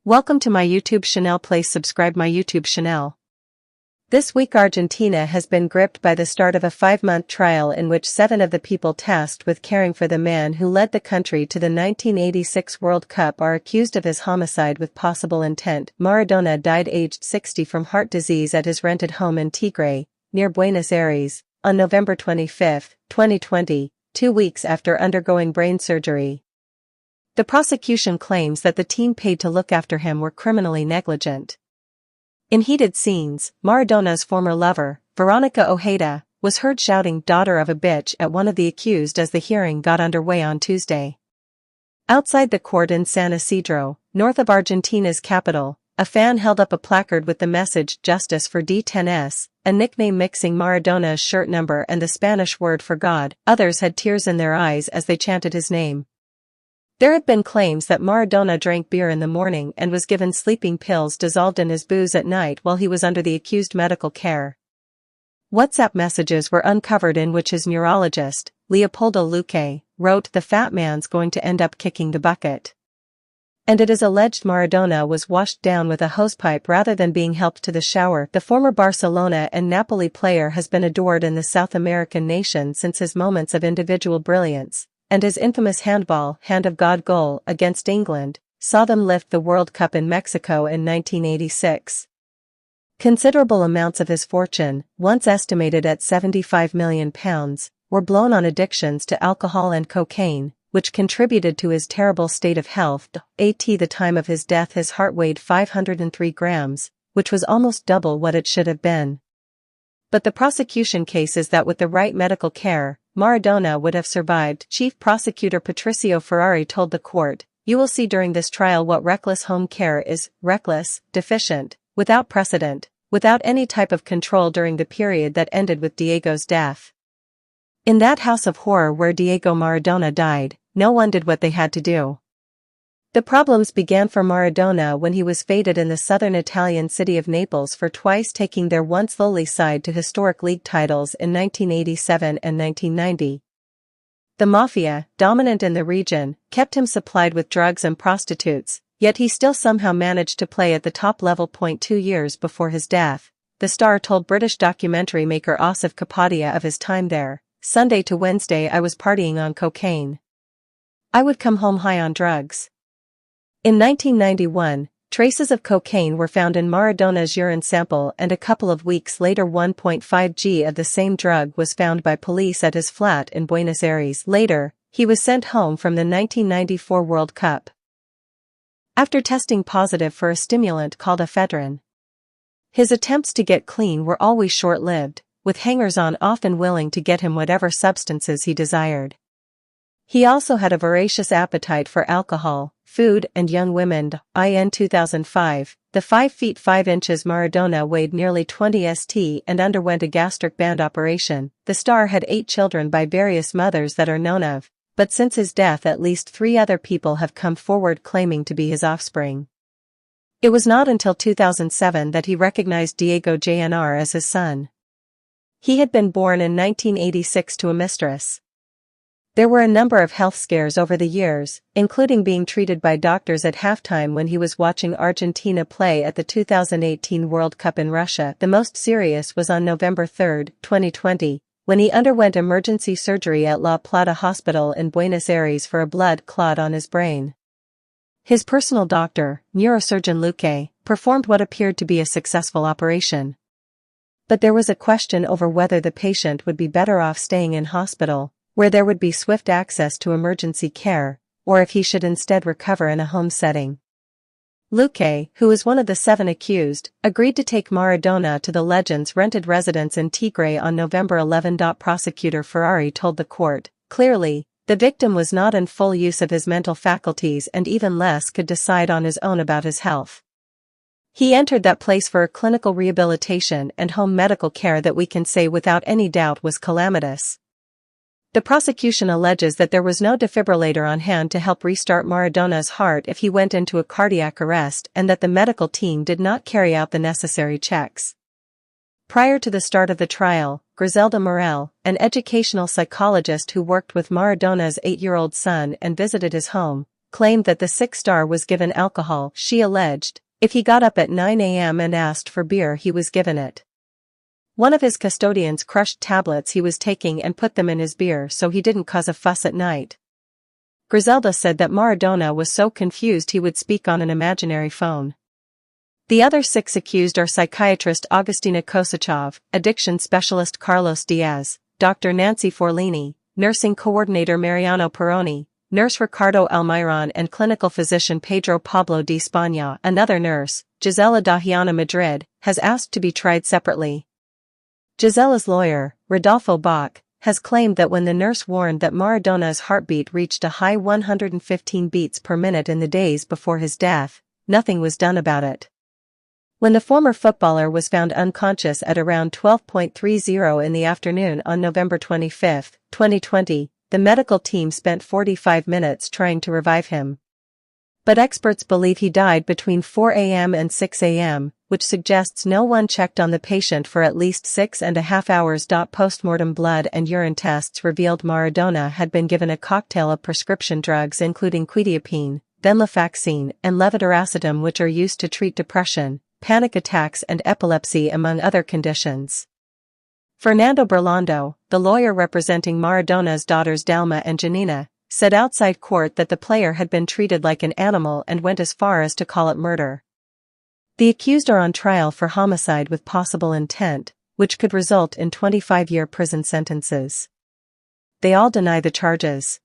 Welcome to my YouTube channel. Please subscribe my YouTube channel. This week Argentina has been gripped by the start of a 5-month trial in which 7 of the people tasked with caring for the man who led the country to the 1986 World Cup are accused of his homicide with possible intent. Maradona died aged 60 from heart disease at his rented home in Tigre, near Buenos Aires, on November 25, 2020, 2 weeks after undergoing brain surgery. The prosecution claims that the team paid to look after him were criminally negligent. In heated scenes, Maradona's former lover, Veronica Ojeda, was heard shouting "daughter of a bitch" at one of the accused as the hearing got underway on Tuesday. Outside the court in San Isidro, north of Argentina's capital, a fan held up a placard with the message "Justice for D10S", a nickname mixing Maradona's shirt number and the Spanish word for God. Others had tears in their eyes as they chanted his name. There have been claims that Maradona drank beer in the morning and was given sleeping pills dissolved in his booze at night while he was under the accused medical care. WhatsApp messages were uncovered in which his neurologist, Leopoldo Luque, wrote, "The fat man's going to end up kicking the bucket." And it is alleged Maradona was washed down with a hosepipe rather than being helped to the shower. The former Barcelona and Napoli player has been adored in the South American nation since his moments of individual brilliance, and his infamous handball Hand of God goal against England saw them lift the World Cup in Mexico in 1986. Considerable amounts of his fortune, once estimated at £75 million, were blown on addictions to alcohol and cocaine, which contributed to his terrible state of health. At the time of his death his heart weighed 503 grams, which was almost double what it should have been. But the prosecution case is that with the right medical care, Maradona would have survived. Chief Prosecutor Patricio Ferrari told the court, "You will see during this trial what reckless home care is: reckless, deficient, without precedent, without any type of control during the period that ended with Diego's death. In that house of horror where Diego Maradona died, no one did what they had to do." The problems began for Maradona when he was feted in the southern Italian city of Naples for twice taking their once lowly side to historic league titles in 1987 and 1990. The mafia, dominant in the region, kept him supplied with drugs and prostitutes, yet he still somehow managed to play at the top level. 2 years before his death, the star told British documentary maker Asif Kapadia of his time there, "Sunday to Wednesday I was partying on cocaine. I would come home high on drugs." In 1991, traces of cocaine were found in Maradona's urine sample, and a couple of weeks later 1.5 g of the same drug was found by police at his flat in Buenos Aires. Later, he was sent home from the 1994 World Cup after testing positive for a stimulant called ephedrine. His attempts to get clean were always short-lived, with hangers-on often willing to get him whatever substances he desired. He also had a voracious appetite for alcohol, food and young women. In 2005, the 5 feet 5 inches Maradona weighed nearly 20 st and underwent a gastric band operation. The star had 8 children by various mothers that are known of, but since his death at least 3 other people have come forward claiming to be his offspring. It was not until 2007 that he recognized Diego Jr. as his son. He had been born in 1986 to a mistress. There were a number of health scares over the years, including being treated by doctors at halftime when he was watching Argentina play at the 2018 World Cup in Russia. The most serious was on November 3, 2020, when he underwent emergency surgery at La Plata Hospital in Buenos Aires for a blood clot on his brain. His personal doctor, neurosurgeon Luque, performed what appeared to be a successful operation. But there was a question over whether the patient would be better off staying in hospital, where there would be swift access to emergency care, or if he should instead recover in a home setting. Luque, who is one of the 7 accused, agreed to take Maradona to the legend's rented residence in Tigre on November 11. Prosecutor Ferrari told the court, "Clearly, the victim was not in full use of his mental faculties and even less could decide on his own about his health. He entered that place for a clinical rehabilitation and home medical care that we can say without any doubt was calamitous." The prosecution alleges that there was no defibrillator on hand to help restart Maradona's heart if he went into a cardiac arrest and that the medical team did not carry out the necessary checks. Prior to the start of the trial, Griselda Morel, an educational psychologist who worked with Maradona's 8-year-old son and visited his home, claimed that the sick star was given alcohol. She alleged, if he got up at 9 a.m. and asked for beer, he was given it. One of his custodians crushed tablets he was taking and put them in his beer so he didn't cause a fuss at night. Griselda said that Maradona was so confused he would speak on an imaginary phone. The other 6 accused are psychiatrist Agustina Kosachov, addiction specialist Carlos Diaz, Dr. Nancy Forlini, nursing coordinator Mariano Peroni, nurse Ricardo Almiron and clinical physician Pedro Pablo de España. Another nurse, Gisela Dahiana Madrid, has asked to be tried separately. Gisela's lawyer, Rodolfo Bach, has claimed that when the nurse warned that Maradona's heartbeat reached a high 115 beats per minute in the days before his death, nothing was done about it. When the former footballer was found unconscious at around 12:30 in the afternoon on November 25, 2020, the medical team spent 45 minutes trying to revive him. But experts believe he died between 4 a.m. and 6 a.m., which suggests no one checked on the patient for at least 6.5 hours. Post-mortem blood and urine tests revealed Maradona had been given a cocktail of prescription drugs including quetiapine, venlafaxine, and levetiracetam, which are used to treat depression, panic attacks and epilepsy among other conditions. Fernando Burlando, the lawyer representing Maradona's daughters Dalma and Janina, said outside court that the player had been treated like an animal and went as far as to call it murder. The accused are on trial for homicide with possible intent, which could result in 25-year prison sentences. They all deny the charges.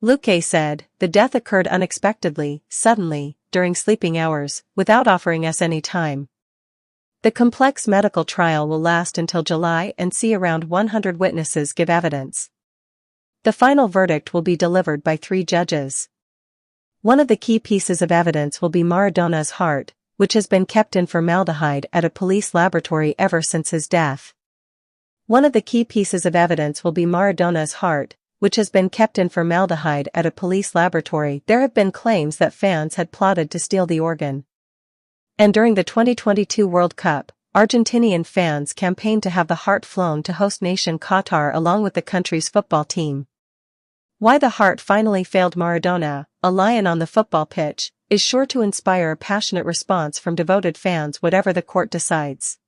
Luque said, the death occurred unexpectedly, suddenly, during sleeping hours, without offering us any time. The complex medical trial will last until July and see around 100 witnesses give evidence. The final verdict will be delivered by 3 judges. One of the key pieces of evidence will be Maradona's heart, which has been kept in formaldehyde at a police laboratory ever since his death. One of the key pieces of evidence will be Maradona's heart, which has been kept in formaldehyde at a police laboratory. There have been claims that fans had plotted to steal the organ. And during the 2022 World Cup, Argentinian fans campaigned to have the heart flown to host nation Qatar along with the country's football team. Why the heart finally failed Maradona, a lion on the football pitch, is sure to inspire a passionate response from devoted fans whatever the court decides.